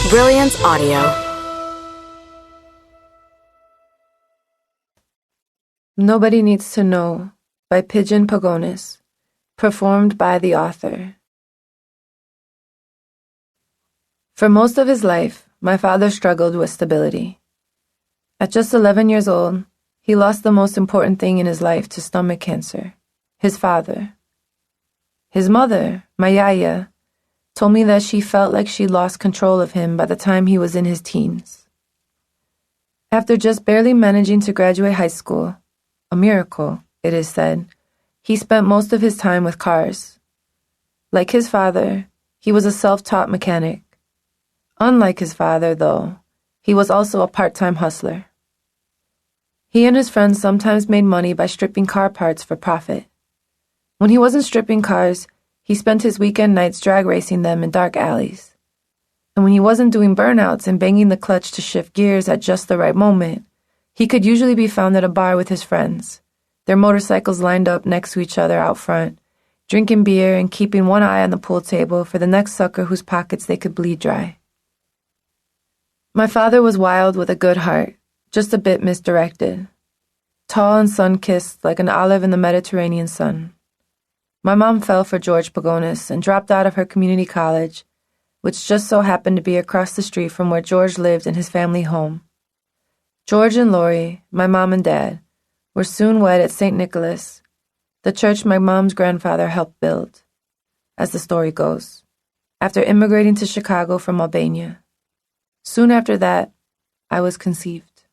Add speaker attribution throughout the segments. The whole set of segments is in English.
Speaker 1: Brilliance Audio.
Speaker 2: Nobody Needs to Know by Pidgeon Pagonis, performed by the author. For most of his life, my father struggled with stability. At just 11 years old, he lost the most important thing in his life to stomach cancer, his father. His mother, my yaya, told me that she felt like she lost control of him by the time he was in his teens. After just barely managing to graduate high school, a miracle, it is said, he spent most of his time with cars. Like his father, he was a self-taught mechanic. Unlike his father, though, he was also a part-time hustler. He and his friends sometimes made money by stripping car parts for profit. When he wasn't stripping cars, he spent his weekend nights drag racing them in dark alleys. And when he wasn't doing burnouts and banging the clutch to shift gears at just the right moment, he could usually be found at a bar with his friends, their motorcycles lined up next to each other out front, drinking beer and keeping one eye on the pool table for the next sucker whose pockets they could bleed dry. My father was wild with a good heart, just a bit misdirected. Tall and sun-kissed like an olive in the Mediterranean sun. My mom fell for George Pagonis and dropped out of her community college, which just so happened to be across the street from where George lived in his family home. George and Lori, my mom and dad, were soon wed at St. Nicholas, the church my mom's grandfather helped build, as the story goes, after immigrating to Chicago from Albania. Soon after that, I was conceived.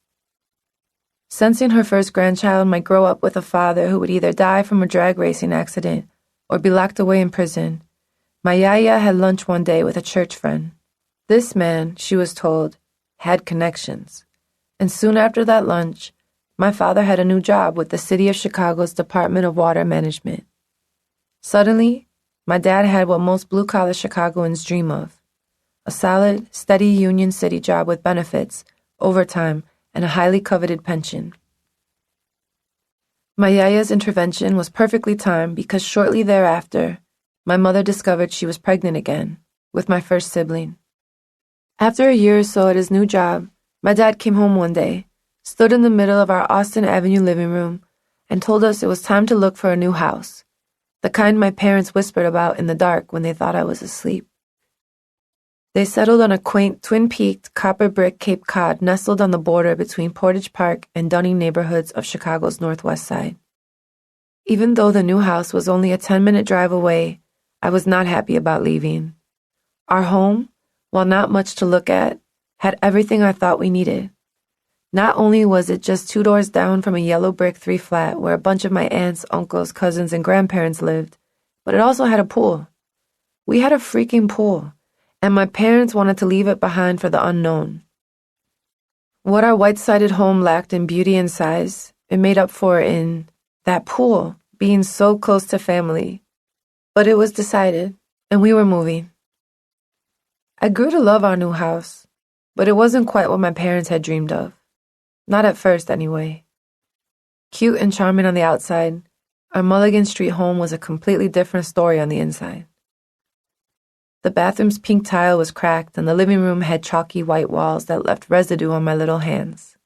Speaker 2: Sensing her first grandchild might grow up with a father who would either die from a drag racing accident or be locked away in prison, my yaya had lunch one day with a church friend. This man, she was told, had connections. And soon after that lunch, my father had a new job with the City of Chicago's Department of Water Management. Suddenly, my dad had what most blue-collar Chicagoans dream of: a solid, steady Union City job with benefits, overtime, and a highly coveted pension. My yaya's intervention was perfectly timed because shortly thereafter, my mother discovered she was pregnant again, with my first sibling. After a year or so at his new job, my dad came home one day, stood in the middle of our Austin Avenue living room, and told us it was time to look for a new house, the kind my parents whispered about in the dark when they thought I was asleep. They settled on a quaint, twin-peaked, copper brick Cape Cod nestled on the border between Portage Park and Dunning neighborhoods of Chicago's northwest side. Even though the new house was only a 10-minute drive away, I was not happy about leaving. Our home, while not much to look at, had everything I thought we needed. Not only was it just 2 doors down from a yellow brick 3-flat where a bunch of my aunts, uncles, cousins, and grandparents lived, but it also had a pool. We had a freaking pool, and my parents wanted to leave it behind for the unknown. What our white-sided home lacked in beauty and size, it made up for in that pool being so close to family. But it was decided, and we were moving. I grew to love our new house, but it wasn't quite what my parents had dreamed of. Not at first, anyway. Cute and charming on the outside, our Mulligan Street home was a completely different story on the inside. The bathroom's pink tile was cracked, and the living room had chalky white walls that left residue on my little hands.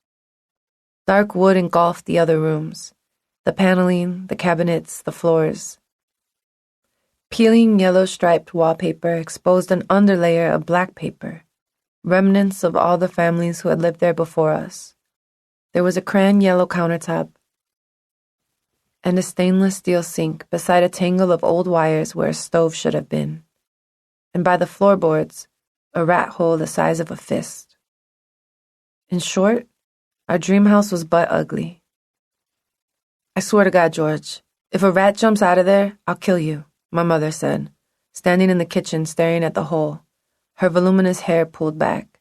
Speaker 2: Dark wood engulfed the other rooms, the paneling, the cabinets, the floors. Peeling yellow-striped wallpaper exposed an underlayer of black paper, remnants of all the families who had lived there before us. There was a crayon yellow countertop and a stainless steel sink beside a tangle of old wires where a stove should have been. And by the floorboards, a rat hole the size of a fist. In short, our dream house was but ugly. I swear to God, George, if a rat jumps out of there, I'll kill you, my mother said, standing in the kitchen staring at the hole, her voluminous hair pulled back.